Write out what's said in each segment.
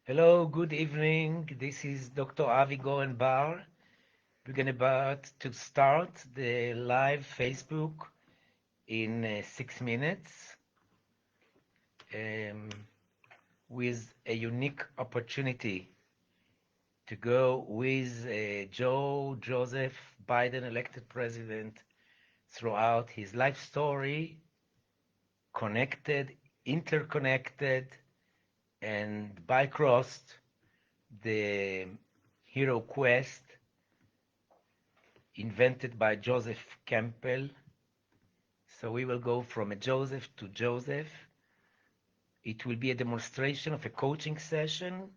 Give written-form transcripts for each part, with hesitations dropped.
Hello, good evening. This is Dr. Avi Goren-Bar. We're going about to start the live Facebook in 6 minutes um, with a unique opportunity to go with Joe Joseph Biden, elected president, throughout his life story, connected, interconnected, and by-crossed the Hero Quest invented by Joseph Campbell. So we will go from a Joseph to Joseph. It will be a demonstration of a coaching session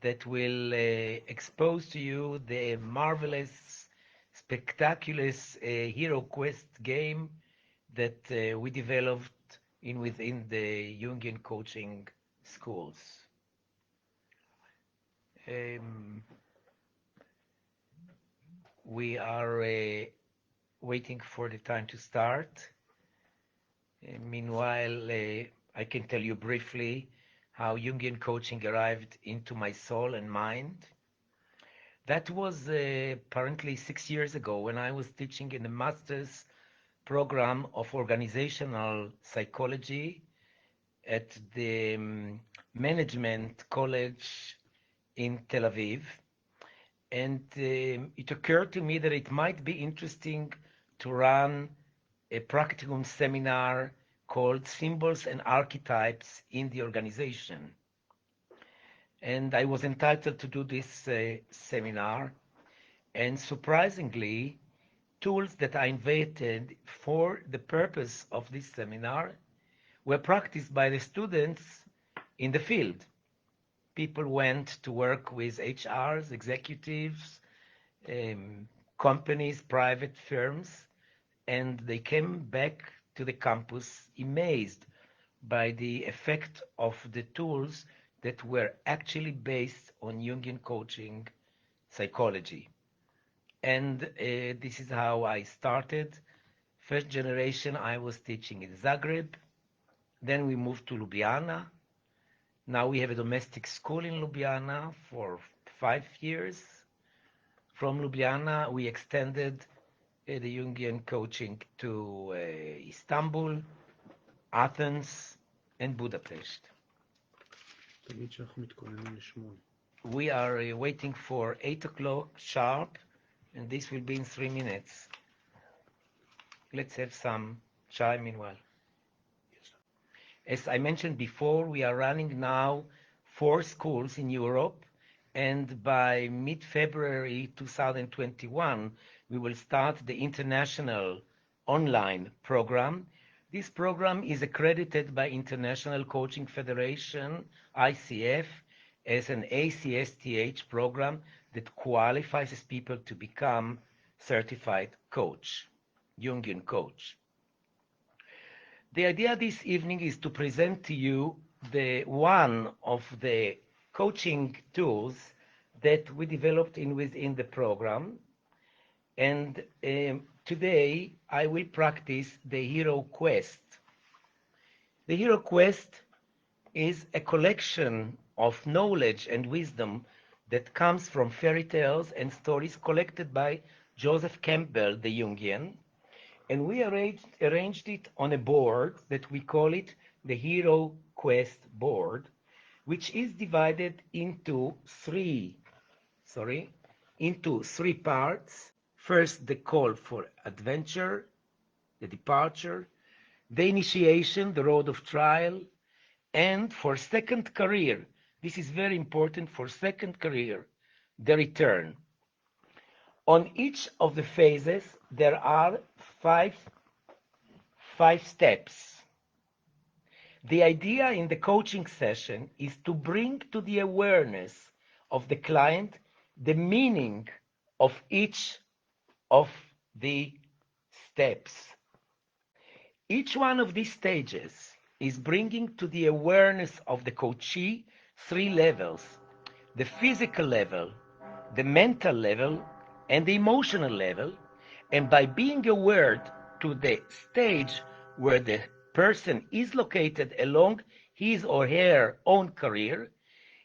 that will expose to you the marvelous, spectacular Hero Quest game that we developed within the Jungian Coaching Schools. We are waiting for the time to start. Meanwhile, I can tell you briefly how Jungian coaching arrived into my soul and mind. That was apparently 6 years ago when I was teaching in the master's program of organizational psychology at the management college in Tel Aviv. And it occurred to me that it might be interesting to run a practicum seminar called Symbols and Archetypes in the Organization. And I was entitled to do this seminar. And surprisingly, tools that I invented for the purpose of this seminar were practiced by the students in the field. People went to work with HRs, executives, companies, private firms, and they came back to the campus amazed by the effect of the tools that were actually based on Jungian coaching psychology. And this is how I started. First generation, I was teaching in Zagreb. Then we moved to Ljubljana. Now we have a domestic school in Ljubljana for 5 years. From Ljubljana, we extended the Jungian coaching to Istanbul, Athens, and Budapest. We are waiting for 8 o'clock sharp, and this will be in 3 minutes. Let's have some chai meanwhile. As I mentioned before, we are running now 4 schools in Europe, and by mid-February 2021, we will start the international online program. This program is accredited by International Coaching Federation, ICF, as an ACSTH program that qualifies people to become certified coach, Jungian coach. The idea this evening is to present to you one of the coaching tools that we developed within the program. And today I will practice the Hero Quest. The Hero Quest is a collection of knowledge and wisdom that comes from fairy tales and stories collected by Joseph Campbell, the Jungian. And we arranged it on a board that we call it the Hero Quest board, which is divided into three parts. First, the call for adventure, the departure, the initiation, the road of trial, and for second career, this is very important for second career, the return. On each of the phases, there are five steps. The idea in the coaching session is to bring to the awareness of the client the meaning of each of the steps. Each one of these stages is bringing to the awareness of the coachee 3 levels: the physical level, the mental level, and the emotional level. And by being aware to the stage where the person is located along his or her own career,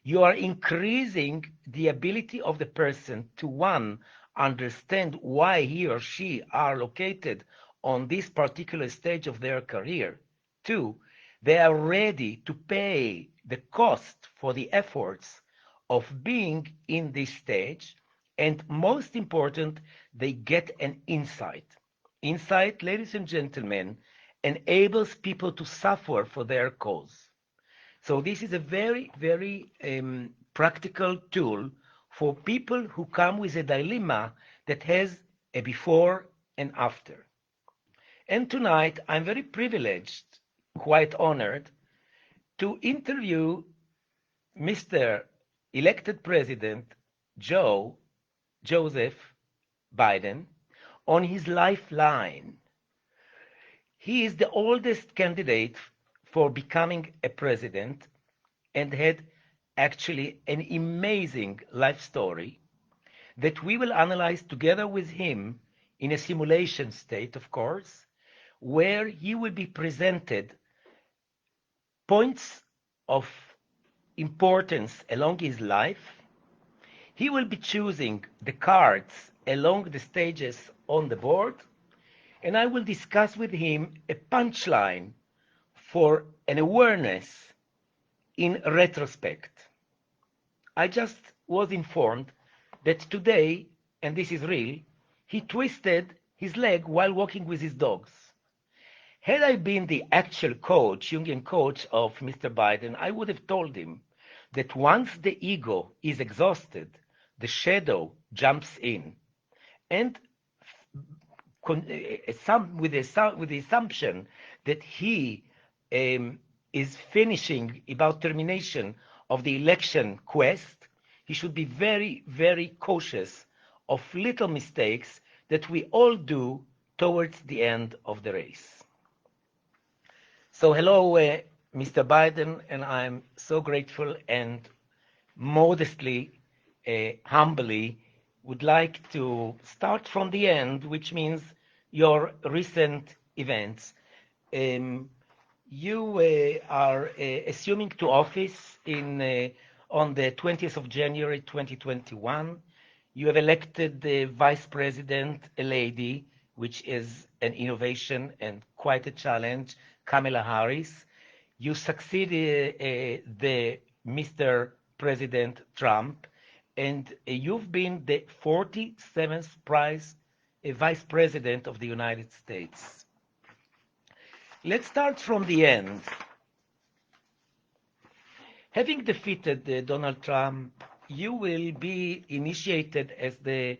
you are increasing the ability of the person to, one, understand why he or she are located on this particular stage of their career. Two, they are ready to pay the cost for the efforts of being in this stage. And most important, they get an insight. Insight, ladies and gentlemen, enables people to suffer for their cause. So this is a very, very practical tool for people who come with a dilemma that has a before and after. And tonight, I'm very privileged, quite honored, to interview Mr. elected President Joseph Biden on his lifeline. He is the oldest candidate for becoming a president and had actually an amazing life story that we will analyze together with him in a simulation state, of course, where he will be presented points of importance along his life. He will be choosing the cards along the stages on the board, and I will discuss with him a punchline for an awareness in retrospect. I just was informed that today, and this is real, he twisted his leg while walking with his dogs. Had I been the actual coach, Jungian coach of Mr. Biden, I would have told him that once the ego is exhausted, the shadow jumps in. And with the assumption that he is finishing about termination of the election quest, he should be very, very cautious of little mistakes that we all do towards the end of the race. So hello, Mr. Biden, and I'm so grateful and modestly, humbly, would like to start from the end, which means your recent events. You are assuming to office on the 20th of January 2021. You have elected the vice president, a lady, which is an innovation and quite a challenge, Kamala Harris. You succeeded the Mr. President Trump, and you've been the 47th vice president of the United States. Let's start from the end. Having defeated Donald Trump, you will be initiated as the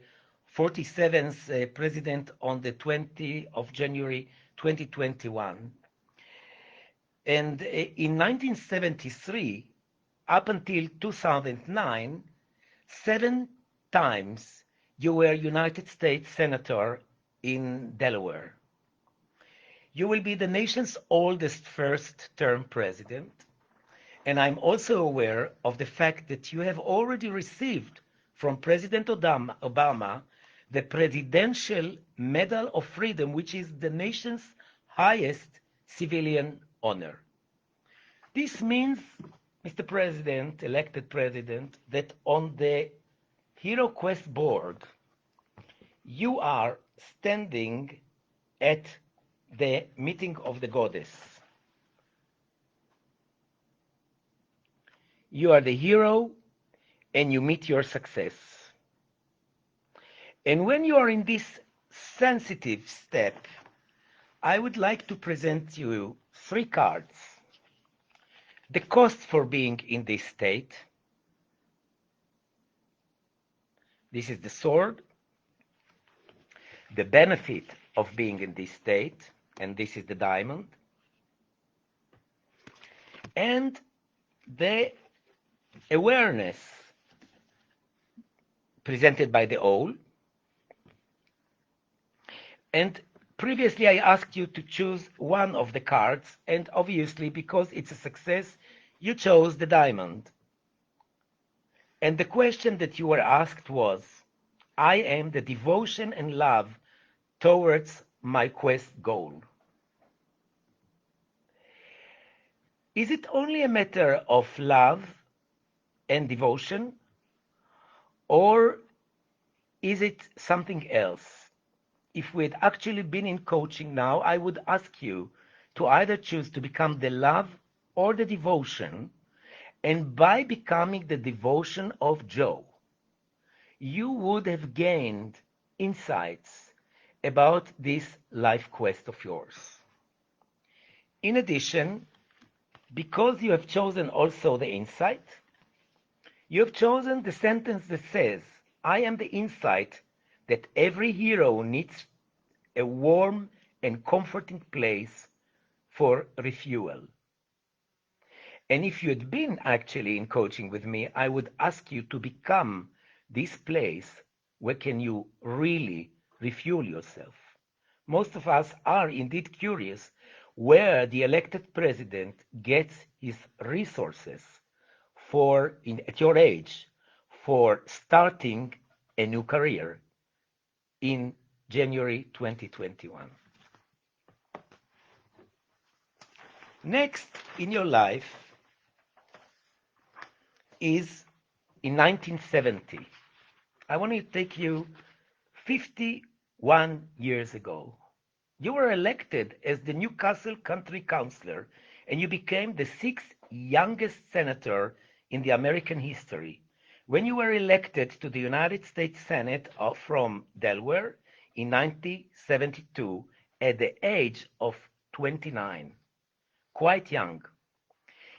47th president on the 20th of January 2021. And in 1973, up until 2009, 7 times you were United States Senator in Delaware. You will be the nation's oldest first-term president, and I'm also aware of the fact that you have already received from President Obama the Presidential Medal of Freedom, which is the nation's highest civilian honor. This means, Mr. President, elected president, that on the Hero Quest board, you are standing at the meeting of the goddess. You are the hero and you meet your success. And when you are in this sensitive step, I would like to present you 3 cards. The cost for being in this state. This is the sword. The benefit of being in this state, and this is the diamond. And the awareness presented by the owl. And previously I asked you to choose one of the cards, and obviously because it's a success, you chose the diamond. And the question that you were asked was, I am the devotion and love towards my quest goal. Is it only a matter of love and devotion, or is it something else? If we had actually been in coaching now, I would ask you to either choose to become the love or the devotion, and by becoming the devotion of Joe, you would have gained insights about this life quest of yours. In addition, because you have chosen also the insight, you have chosen the sentence that says, I am the insight that every hero needs a warm and comforting place for refuel. And if you had been actually in coaching with me, I would ask you to become this place where can you really refuel yourself. Most of us are indeed curious where the elected president gets his resources at your age, for starting a new career in January 2021. Next in your life is in 1970. I want to take you 51 years ago. You were elected as the Newcastle County Councilor, and you became the sixth youngest senator in the American history when you were elected to the United States Senate from Delaware in 1972 at the age of 29. Quite young.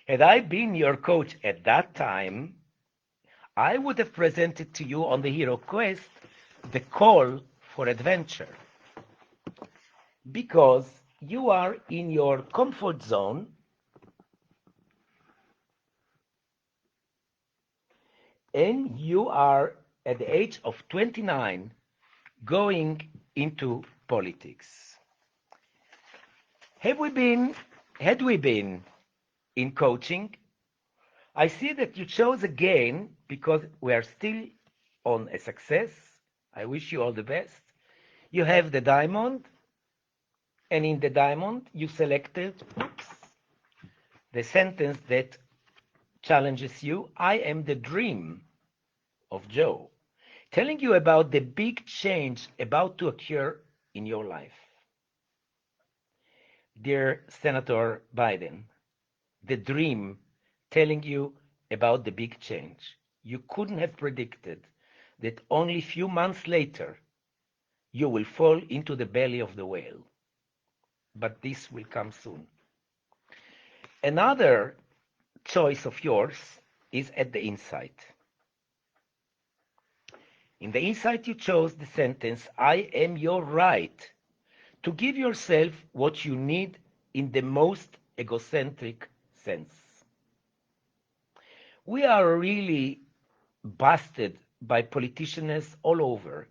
Had I been your coach at that time, I would have presented to you on the Hero Quest the call for adventure. Because you are in your comfort zone and you are at the age of 29 going into politics. Had we been in coaching, I see that you chose again because we are still on a success. I wish you all the best. You have the diamond, and in the diamond you selected the sentence that challenges you. I am the dream of Joe, telling you about the big change about to occur in your life. Dear Senator Biden, the dream telling you about the big change. You couldn't have predicted that only a few months later you will fall into the belly of the whale. But this will come soon. Another choice of yours is at the insight. In the insight you chose the sentence, I am your right to give yourself what you need in the most egocentric sense. We are really busted by politicians all over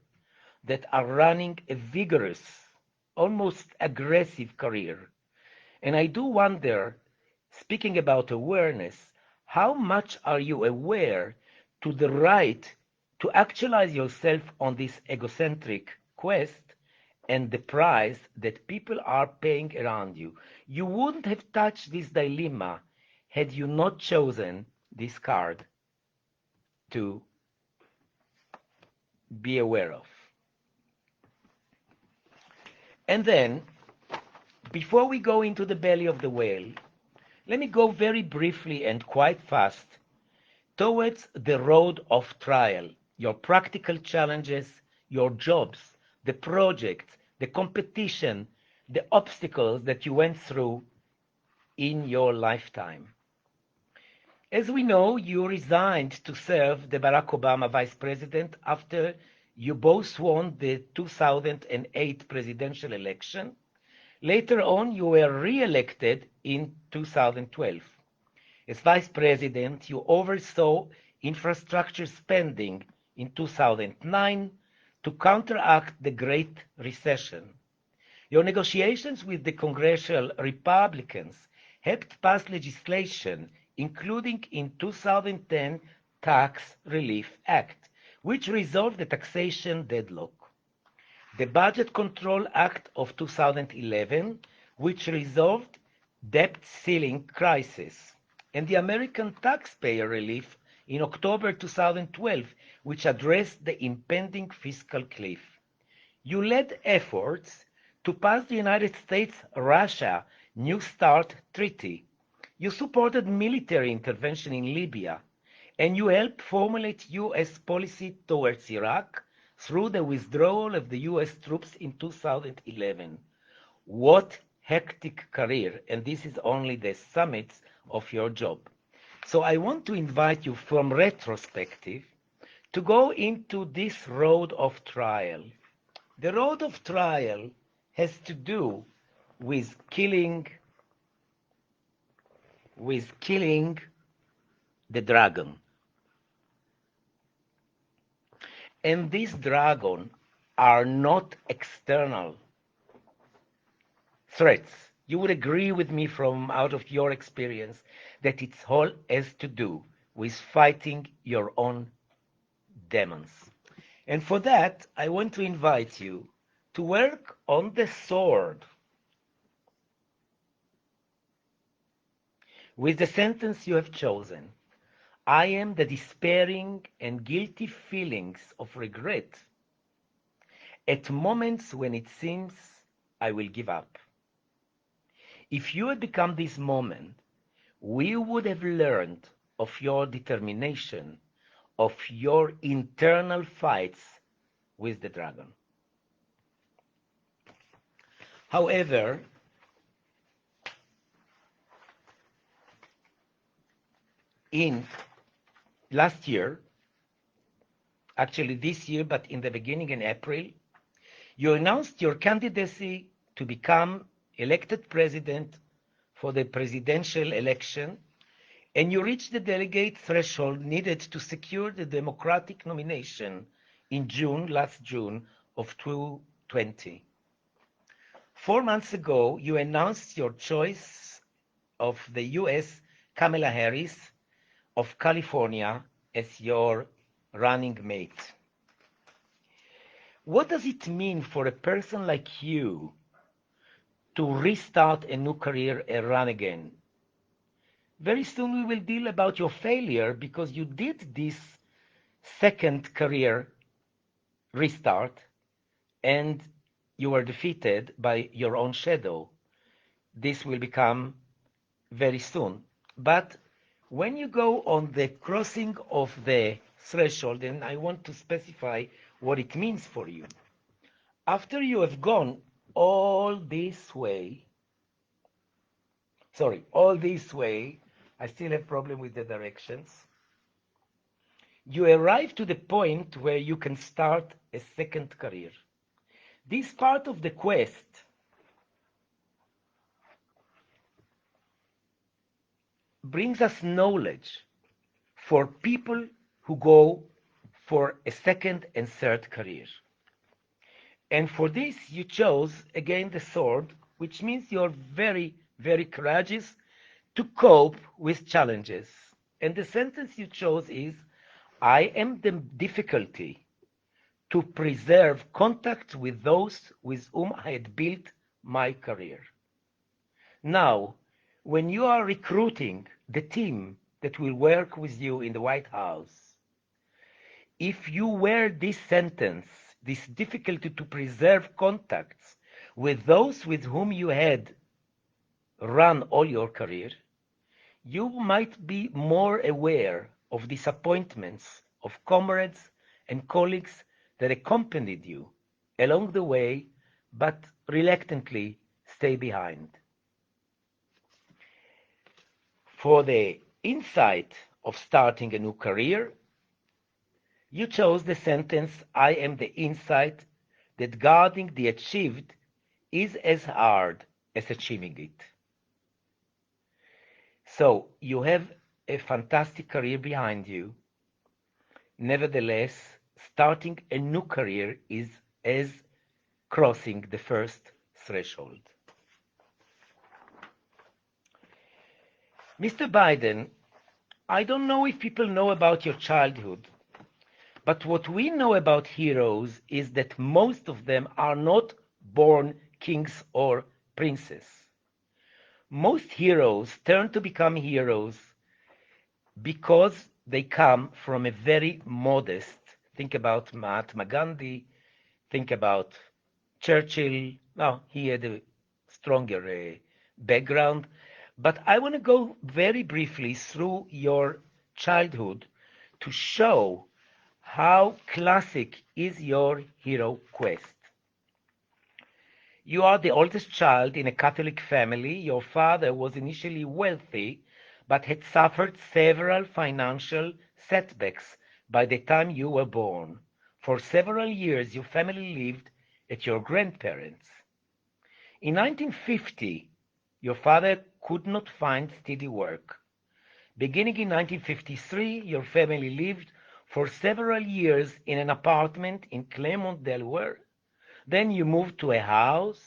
that are running a vigorous, almost aggressive career. And I do wonder, speaking about awareness, how much are you aware to the right to actualize yourself on this egocentric quest and the price that people are paying around you? You wouldn't have touched this dilemma had you not chosen this card to be aware of. And then, before we go into the belly of the whale, let me go very briefly and quite fast towards the road of trial, your practical challenges, your jobs, the projects, the competition, the obstacles that you went through in your lifetime. As we know, you resigned to serve the Barack Obama vice president after you both won the 2008 presidential election. Later on, you were re-elected in 2012. As vice president, you oversaw infrastructure spending in 2009 to counteract the Great Recession. Your negotiations with the congressional Republicans helped pass legislation, including in 2010 Tax Relief Act, which resolved the taxation deadlock. The Budget Control Act of 2011, which resolved debt ceiling crisis, and the American Taxpayer Relief in October 2012, which addressed the impending fiscal cliff. You led efforts to pass the United States-Russia New START treaty. You supported military intervention in Libya, and you helped formulate U.S. policy towards Iraq through the withdrawal of the U.S. troops in 2011. What hectic career, and this is only the summit of your job. So I want to invite you from retrospective to go into this road of trial. The road of trial has to do with killing the dragon. And these dragons are not external threats. You would agree with me from out of your experience that it all has to do with fighting your own demons. And for that, I want to invite you to work on the sword with the sentence you have chosen. I am the despairing and guilty feelings of regret at moments when it seems I will give up. If you had become this moment, we would have learned of your determination, of your internal fights with the dragon. However, in last year, actually this year, but in the beginning in April, you announced your candidacy to become elected president for the presidential election, and you reached the delegate threshold needed to secure the Democratic nomination in last June of 2020. 4 months ago, you announced your choice of the U.S. Kamala Harris of California as your running mate. What does it mean for a person like you to restart a new career and run again? Very soon we will deal about your failure because you did this second career restart and you were defeated by your own shadow. This will become very soon. But when you go on the crossing of the threshold, and I want to specify what it means for you. After you have gone all this way, I still have problem with the directions. You arrive to the point where you can start a second career. This part of the quest brings us knowledge for people who go for a second and third career. And for this, you chose, again, the sword, which means you're very, very courageous to cope with challenges. And the sentence you chose is, I am the difficulty to preserve contact with those with whom I had built my career. Now, when you are recruiting the team that will work with you in the White House, if you wear this sentence, this difficulty to preserve contacts with those with whom you had run all your career, you might be more aware of disappointments of comrades and colleagues that accompanied you along the way, but reluctantly stay behind. For the insight of starting a new career, you chose the sentence, I am the insight that guarding the achieved is as hard as achieving it. So you have a fantastic career behind you. Nevertheless, starting a new career is as crossing the first threshold. Mr. Biden, I don't know if people know about your childhood, but what we know about heroes is that most of them are not born kings or princes. Most heroes turn to become heroes because They come from a very modest, think about Mahatma Gandhi, think about Churchill. Now, he had a stronger background. But I want to go very briefly through your childhood to show how classic is your hero quest. You are the oldest child in a Catholic family. Your father was initially wealthy, but had suffered several financial setbacks by the time you were born. For several years, your family lived at your grandparents'. In 1950, your father could not find steady work. Beginning in 1953, your family lived for several years in an apartment in Claremont, Delaware. Then you moved to a house.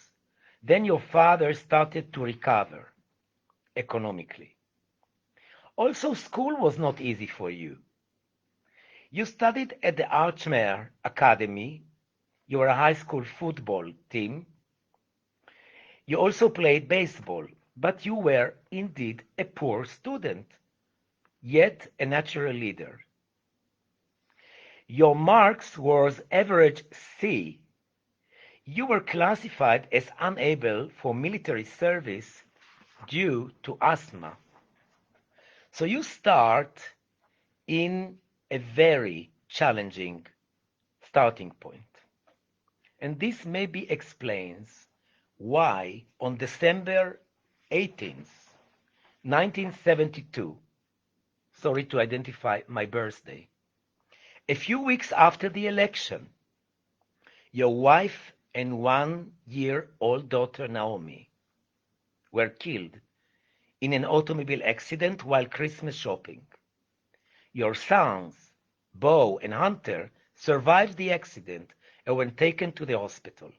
Then your father started to recover economically. Also, school was not easy for you. You studied at the Archmere Academy. You were a high school football team. You also played baseball, but you were indeed a poor student, yet a natural leader. Your marks was average C. You were classified as unable for military service due to asthma. So you start in a very challenging starting point. And this maybe explains why on December 18th, 1972, sorry to identify my birthday, a few weeks after the election, your wife and 1-year-old daughter Naomi were killed in an automobile accident while Christmas shopping. Your sons, Bo and Hunter, survived the accident and were taken to the hospital.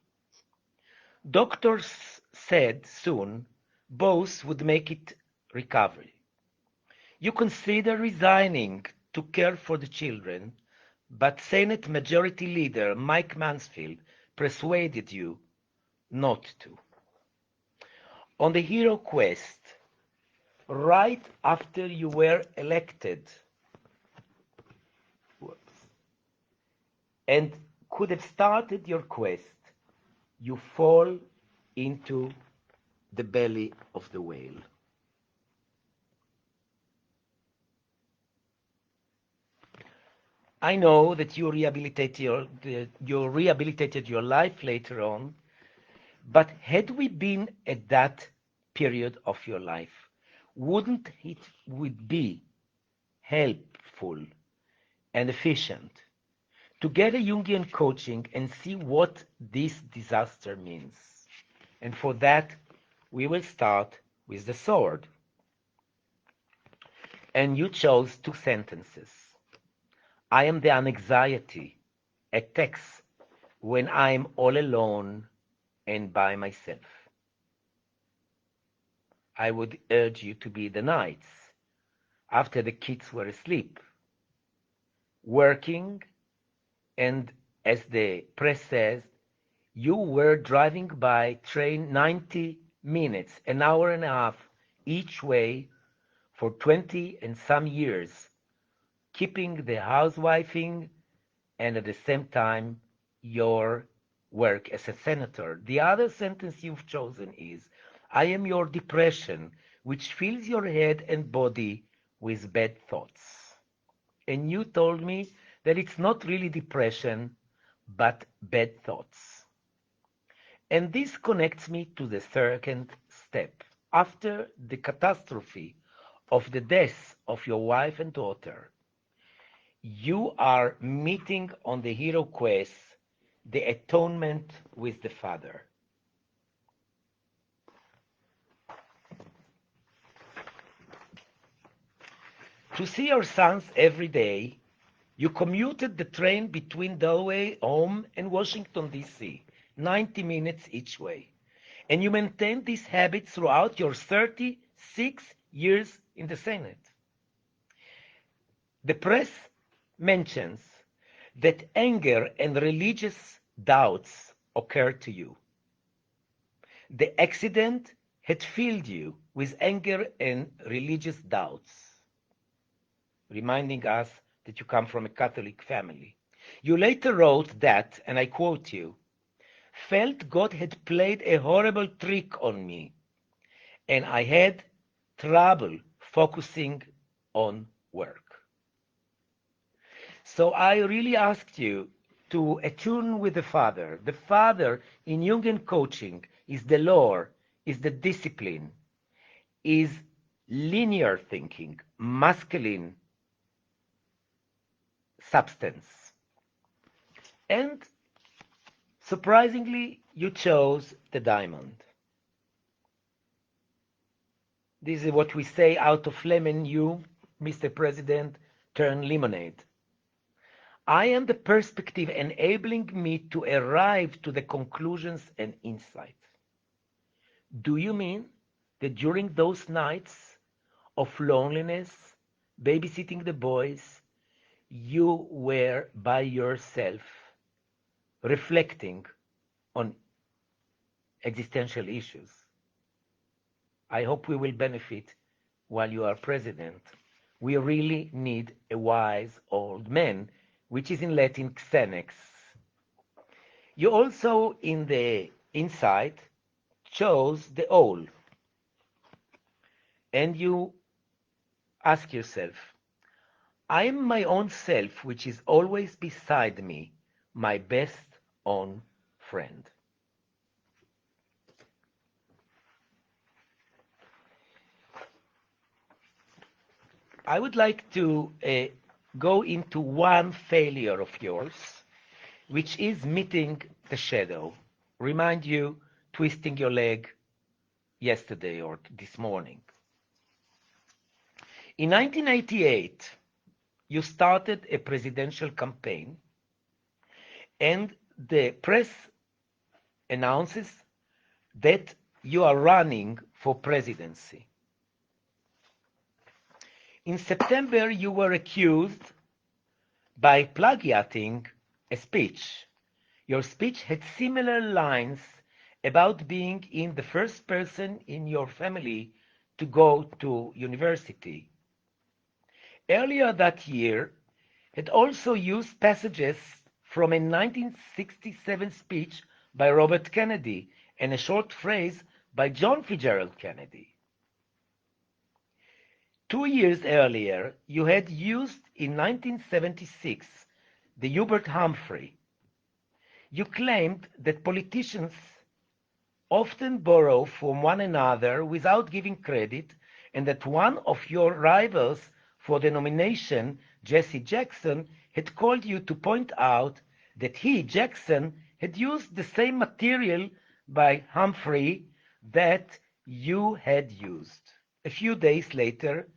Doctors said soon both would make it recovery. You consider resigning to care for the children, but Senate Majority Leader Mike Mansfield persuaded you not to. On the Hero Quest, right after you were elected, and could have started your quest, you fall into the belly of the whale. I know that you rehabilitated your life later on, but had we been at that period of your life, wouldn't it would be helpful and efficient to get a Jungian coaching and see what this disaster means? And for that, we will start with the sword. And you chose 2 sentences. I am the anxiety, attacks when I am all alone and by myself. I would urge you to be the nights after the kids were asleep, working, and as the press says, you were driving by train 90 minutes, an hour and a half each way for 20 and some years, keeping the housewifing and at the same time your work as a senator. The other sentence you've chosen is, I am your depression, which fills your head and body with bad thoughts. And you told me that it's not really depression, but bad thoughts. And this connects me to the second step. After the catastrophe of the death of your wife and daughter, you are meeting on the hero quest the atonement with the Father. To see your sons every day, you commuted the train between Delaware home and Washington, D.C., 90 minutes each way. And you maintained this habit throughout your 36 years in the Senate. The press mentions that anger and religious doubts occurred to you. The accident had filled you with anger and religious doubts. reminding us that you come from a Catholic family. You later wrote that, and I quote you, felt God had played a horrible trick on me, and I had trouble focusing on work. So I really asked you to attune with the Father. The Father in Jungian coaching is the lore, is the discipline, is linear thinking, masculine substance. And surprisingly, you chose the diamond. This is what we say, out of lemon, you, Mr. President, turn lemonade. I am the perspective enabling me to arrive to the conclusions and insights. Do you mean that during those nights of loneliness, babysitting the boys, you were by yourself reflecting on existential issues? I hope we will benefit while you are president. We really need a wise old man, which is in Latin Xenex. You also, in the inside, chose the owl, and you ask yourself, I am my own self, which is always beside me, my best own friend. I would like to go into one failure of yours, which is meeting the shadow. Remind you twisting your leg yesterday or this morning. In 1988, you started a presidential campaign, and the press announces that you are running for presidency. In September, you were accused by plagiating a speech. Your speech had similar lines about being in the first person in your family to go to university. Earlier that year, had also used passages from a 1967 speech by Robert Kennedy and a short phrase by John Fitzgerald Kennedy. 2 years earlier, you had used in 1976 the Hubert Humphrey. You claimed that politicians often borrow from one another without giving credit, and that one of your rivals for the nomination, Jesse Jackson, had called you to point out that he, Jackson, had used the same material by Humphrey that you had used. A few days later,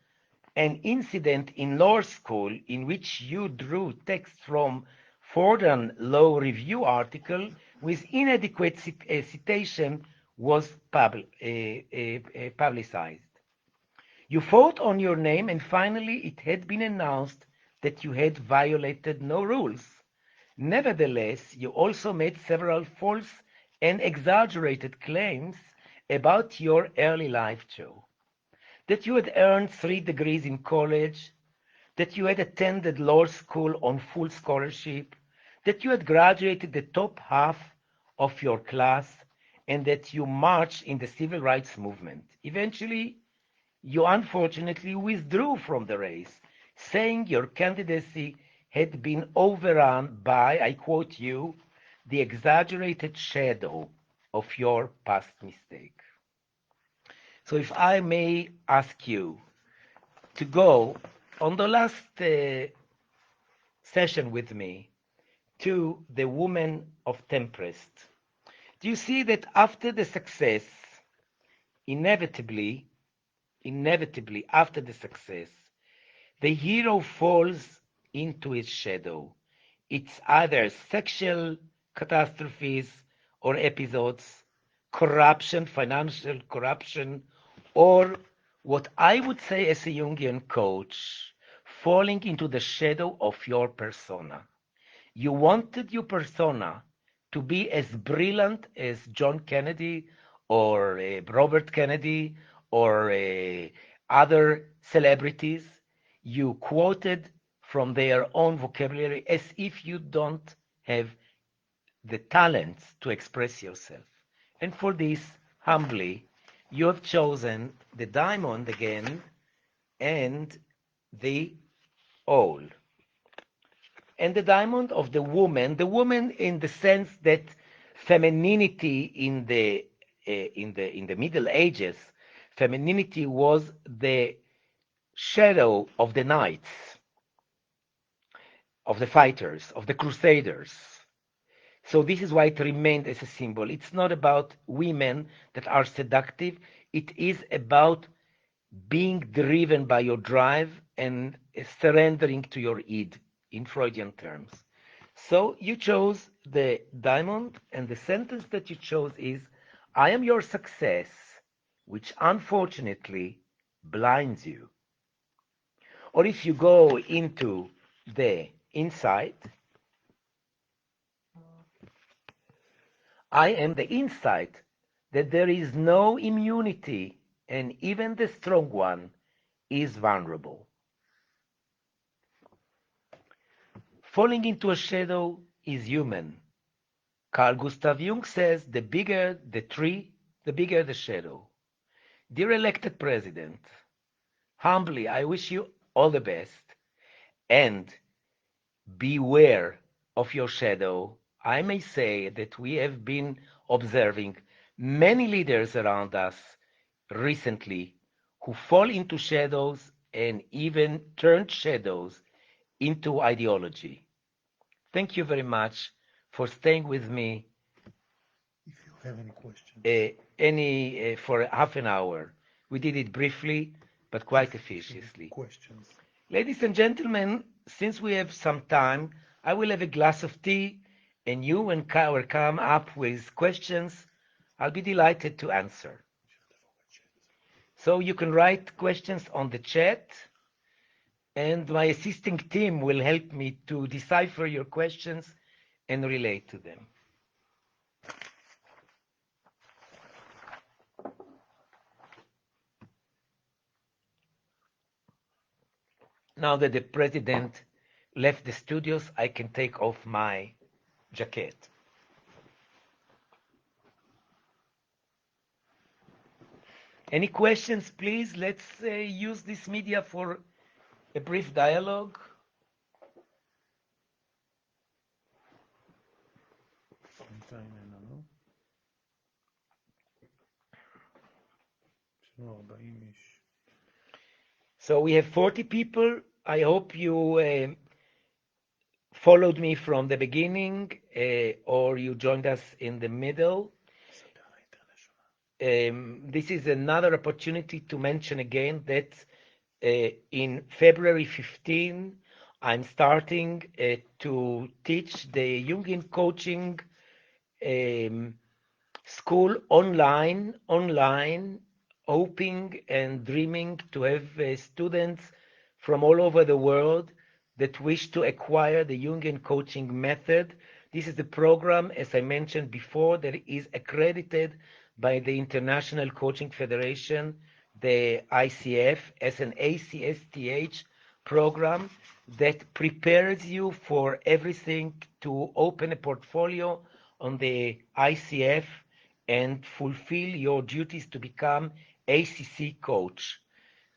an incident in law school in which you drew text from Fordham Law Review article with inadequate citation was publicized. You fought on your name, and finally it had been announced that you had violated no rules. Nevertheless, you also made several false and exaggerated claims about your early life, Joe. That you had earned 3 degrees in college, that you had attended law school on full scholarship, that you had graduated the top half of your class, and that you marched in the civil rights movement. Eventually, you unfortunately withdrew from the race, saying your candidacy had been overrun by, I quote you, the exaggerated shadow of your past mistake. So if I may ask you to go on the last session with me to the woman of Tempest, do you see that after the success, inevitably after the success, the hero falls into his shadow? It's either sexual catastrophes or episodes, corruption, financial corruption, or what I would say as a Jungian coach, falling into the shadow of your persona. You wanted your persona to be as brilliant as John Kennedy or Robert Kennedy or other celebrities. you quoted from their own vocabulary as if you don't have the talents to express yourself. And for this, humbly, you have chosen the diamond again and the owl. And the diamond of the woman in the sense that femininity in the Middle Ages, femininity was the shadow of the knights, of the fighters, of the crusaders. So this is why it remained as a symbol. It's not about women that are seductive. It is about being driven by your drive and surrendering to your id in Freudian terms. So you chose the diamond, and the sentence that you chose is, I am your success, which unfortunately blinds you. Or if you go into the insight, I am the insight that there is no immunity, and even the strong one is vulnerable. Falling into a shadow is human. Carl Gustav Jung says the bigger the tree, the bigger the shadow. Dear elected president, humbly I wish you all the best, and beware of your shadow. I may say that we have been observing many leaders around us recently who fall into shadows and even turned shadows into ideology. Thank you very much for staying with me If you have any questions. for half an hour. We did it briefly, but quite If you have efficiently. questions. Ladies and gentlemen, since we have some time, I will have a glass of tea, and you will come up with questions. I'll be delighted to answer. So you can write questions on the chat, and my assisting team will help me to decipher your questions and relate to them. Now that the president left the studios, I can take off my jacket. Any questions, please? Let's use this media for a brief dialogue. בינתיים אין לנו. יש לנו 40 איש. So we have 40 people. I hope you followed me from the beginning or you joined us in the middle. This is another opportunity to mention again that in February 15, I'm starting to teach the Jungian Coaching School online, hoping and dreaming to have students from all over the world that wish to acquire the Jungian coaching method. This is the program, as I mentioned before, that is accredited by the International Coaching Federation, the ICF, as an ACSTH program that prepares you for everything to open a portfolio on the ICF and fulfill your duties to become ACC coach.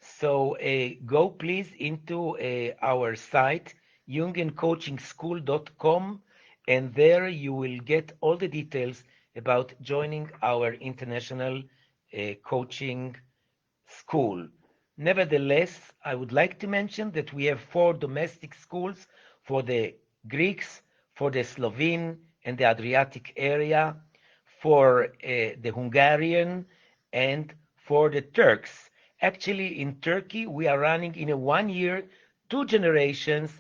So go please into our site, jungiancoachingschool.com, and there you will get all the details about joining our international coaching school. Nevertheless, I would like to mention that we have 4 domestic schools for the Greeks, for the Slovene and the Adriatic area, for the Hungarian, and for the Turks. Actually, in Turkey, we are running in a 1 year, 2 generations,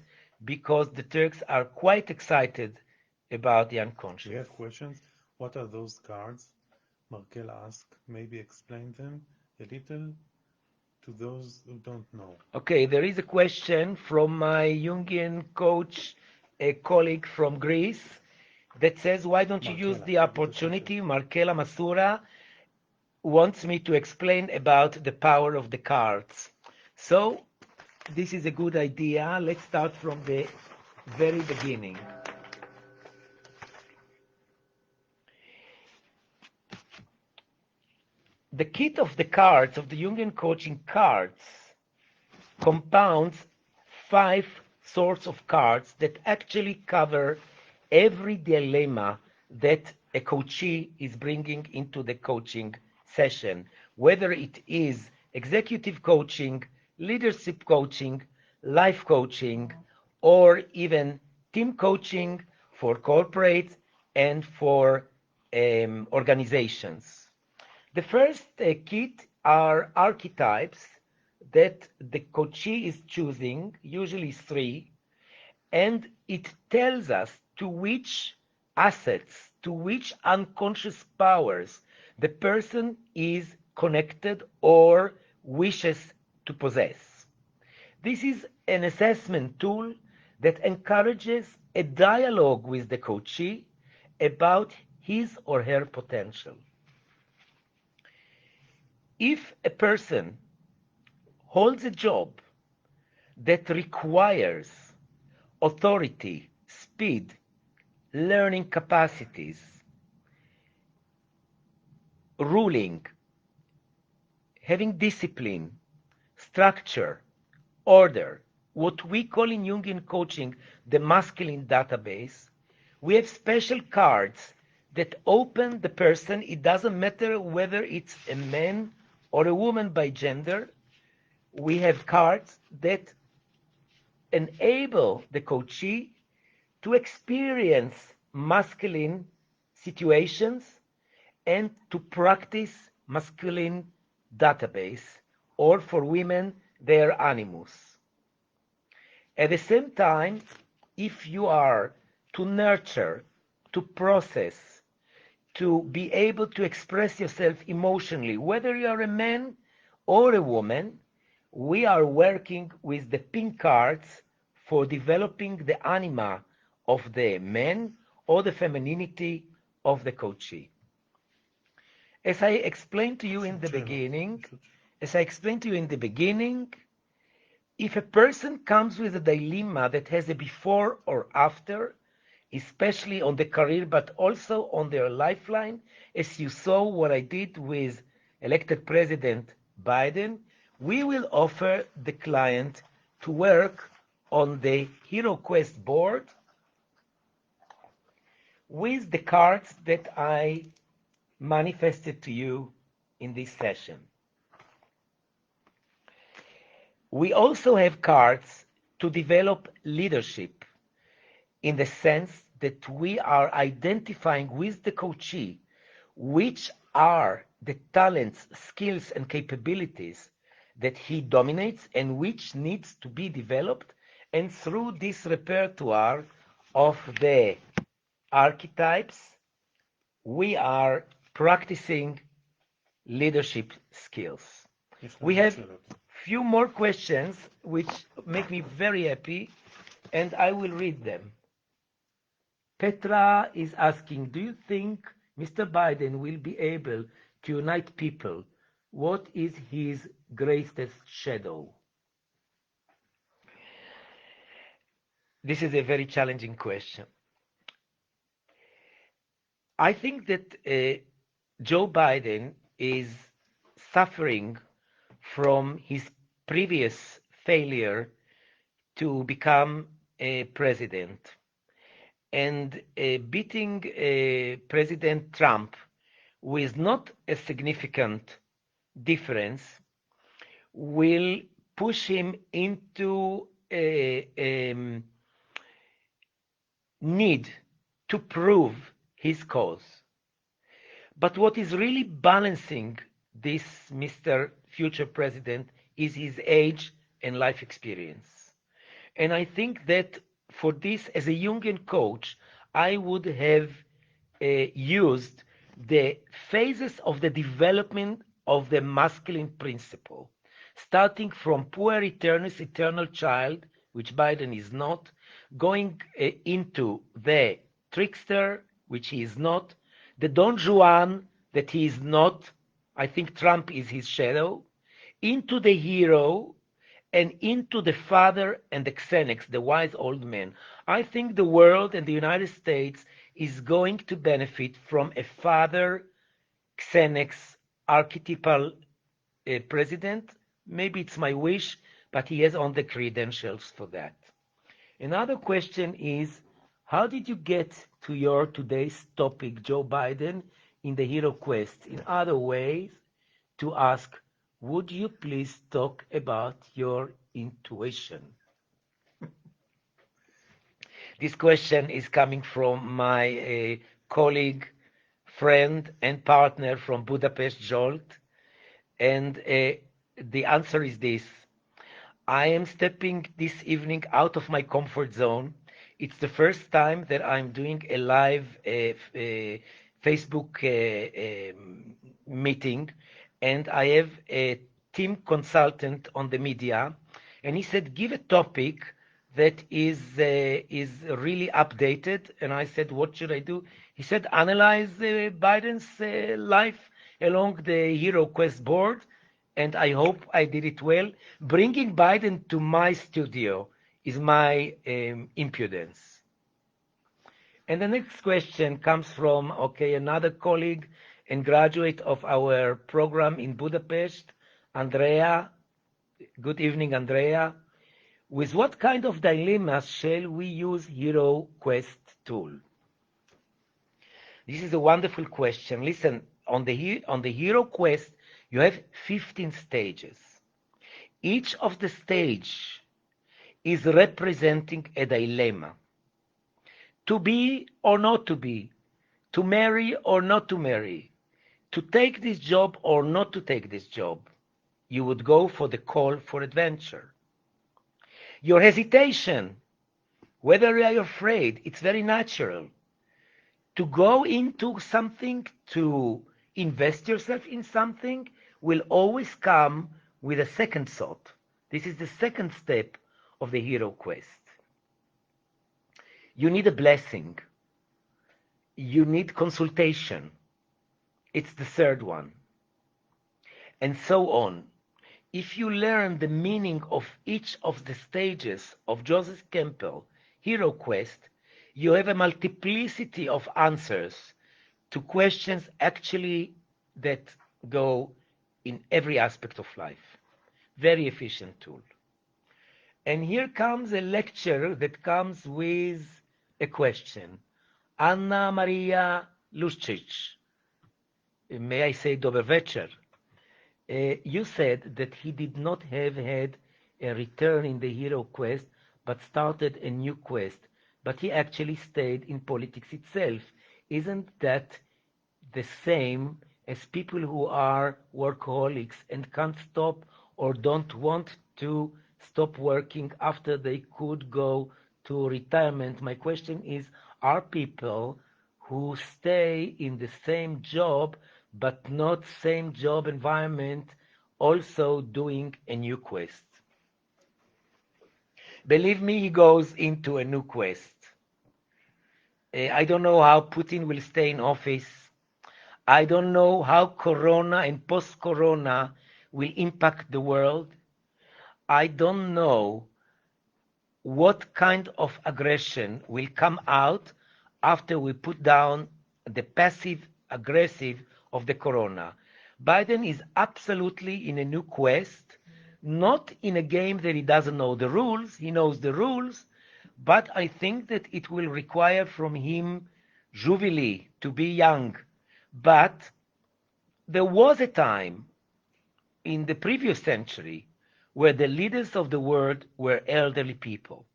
because the Turks are quite excited about the unconscious. We have questions. What are those cards? Markel asked. Maybe explain them a little to those who don't know. Okay, there is a question from my Jungian coach, a colleague from Greece, that says, why don't you use the opportunity? Markela Masura wants me to explain about the power of the cards. So this is a good idea. Let's start from the very beginning. The kit of the cards, of the Jungian coaching cards, compounds 5 sorts of cards that actually cover every dilemma that a coachee is bringing into the coaching session, whether it is executive coaching, leadership coaching, life coaching, or even team coaching for corporates and for organizations. The first kit are archetypes that the coachee is choosing, usually 3, and it tells us to which assets, to which unconscious powers the person is connected or wishes to possess. This is an assessment tool that encourages a dialogue with the coachee about his or her potential. If a person holds a job that requires authority, speed, learning capacities, ruling, having discipline, structure, order, what we call in Jungian coaching the masculine database, we have special cards that open the person. It doesn't matter whether it's a man or a woman by gender. We have cards that enable the coachee to experience masculine situations and to practice masculine database, or for women, their animus. At the same time, if you are to nurture, to process, to be able to express yourself emotionally, whether you are a man or a woman, we are working with the pink cards for developing the anima of the man or the femininity of the coachee. As I explained to you in the beginning, if a person comes with a dilemma that has a before or after, especially on the career, but also on their lifeline, as you saw what I did with elected President Biden, we will offer the client to work on the Hero Quest board with the cards that I manifested to you in this session. We also have cards to develop leadership in the sense that we are identifying with the coachee which are the talents, skills, and capabilities that he dominates and which needs to be developed. And through this repertoire of the archetypes, we are practicing leadership skills. We have few more questions which make me very happy, and I will read them. Petra is asking, do you think Mr. Biden will be able to unite people? What is his greatest shadow? This is a very challenging question. I think that Joe Biden is suffering from his previous failure to become a president. And beating President Trump with not a significant difference will push him into a need to prove his cause. But what is really balancing this Mr. Future President is his age and life experience. And I think that for this, as a Jungian coach, I would have used the phases of the development of the masculine principle, starting from puer eternus, eternal child, which Biden is not, going into the trickster, which he is not, the Don Juan, that he is not. I think Trump is his shadow, into the hero, and into the father and the Xenex, the wise old man. I think the world and the United States is going to benefit from a father Xenex archetypal president. Maybe it's my wish, but he has all the credentials for that. Another question is, how did you get to your today's topic, Joe Biden, in the Hero Quest? In other ways, to ask, would you please talk about your intuition? This question is coming from my colleague, friend, and partner from Budapest, Jolt. And the answer is this. I am stepping this evening out of my comfort zone. It's the first time that I'm doing a live Facebook meeting, and I have a team consultant on the media, and he said, give a topic that is really updated. And I said, what should I do? He said, analyze Biden's life along the Hero Quest board, and I hope I did it well. Bringing Biden to my studio is my impudence. And the next question comes from, okay, another colleague and graduate of our program in Budapest, Andrea. Good evening, Andrea. With what kind of dilemmas shall we use Hero Quest tool? This is a wonderful question. Listen, on the Hero Quest, you have 15 stages. Each of the stage is representing a dilemma. To be or not to be, to marry or not to marry, to take this job or not to take this job. You would go for the call for adventure. Your hesitation, whether you are afraid, it's very natural. To go into something, to invest yourself in something, will always come with a second thought. This is the second step of the Hero Quest. You need a blessing. You need consultation. It's the third one. And so on. If you learn the meaning of each of the stages of Joseph Campbell Hero Quest, you have a multiplicity of answers to questions actually that go in every aspect of life. Very efficient tool. And here comes a lecture that comes with a question. Anna Maria Lucic, may I say Dober Večer? You said that he did not have had a return in the Hero Quest, but started a new quest. But he actually stayed in politics itself. Isn't that the same as people who are workaholics and can't stop or don't want to stop working after they could go to retirement? My question is, are people who stay in the same job but not same job environment also doing a new quest? Believe me, he goes into a new quest. I don't know how Putin will stay in office. I don't know how Corona and post-Corona will impact the world. I don't know what kind of aggression will come out after we put down the passive aggressive of the Corona. Biden is absolutely in a new quest, not in a game that he doesn't know the rules. He knows the rules, but I think that it will require from him jubilee, to be young. But there was a time in the previous century where the leaders of the world were elderly people.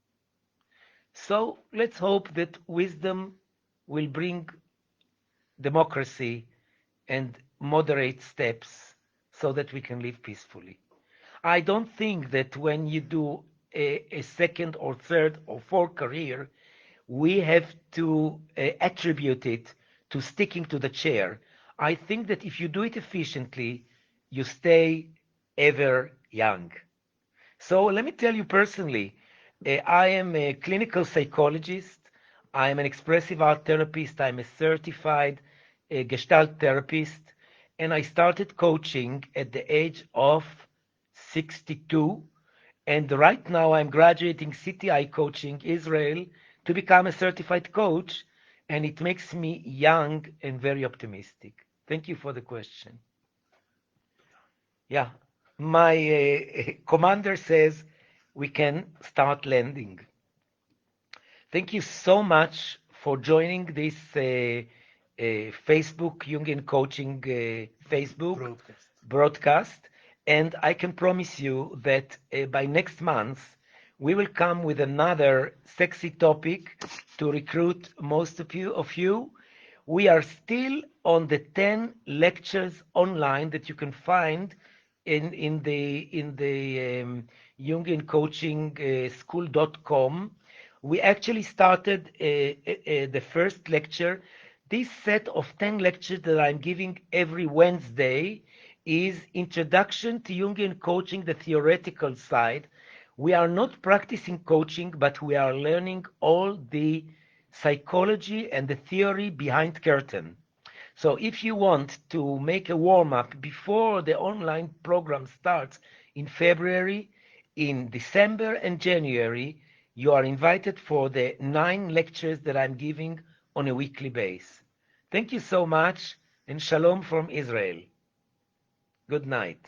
So let's hope that wisdom will bring democracy and moderate steps so that we can live peacefully. I don't think that when you do a second or third or fourth career, we have to attribute it to sticking to the chair. I think that if you do it efficiently, you stay ever young. So let me tell you personally, I am a clinical psychologist. I am an expressive art therapist. I'm a certified Gestalt therapist. And I started coaching at the age of 62. And right now I'm graduating CTI Coaching Israel to become a certified coach, and it makes me young and very optimistic. Thank you for the question. Yeah, my commander says we can start landing. Thank you so much for joining this Facebook Jungian Coaching Facebook broadcast. And I can promise you that by next month, we will come with another sexy topic to recruit most of you. We are still on the 10 lectures online that you can find in the Jungian Coaching School.com. We actually started the first lecture. This set of 10 lectures that I'm giving every Wednesday is Introduction to Jungian Coaching, the theoretical side. We are not practicing coaching, but we are learning all the psychology and the theory behind curtain. So if you want to make a warm-up before the online program starts in February, in December and January, you are invited for the 9 lectures that I'm giving on a weekly basis. Thank you so much, and shalom from Israel. Good night.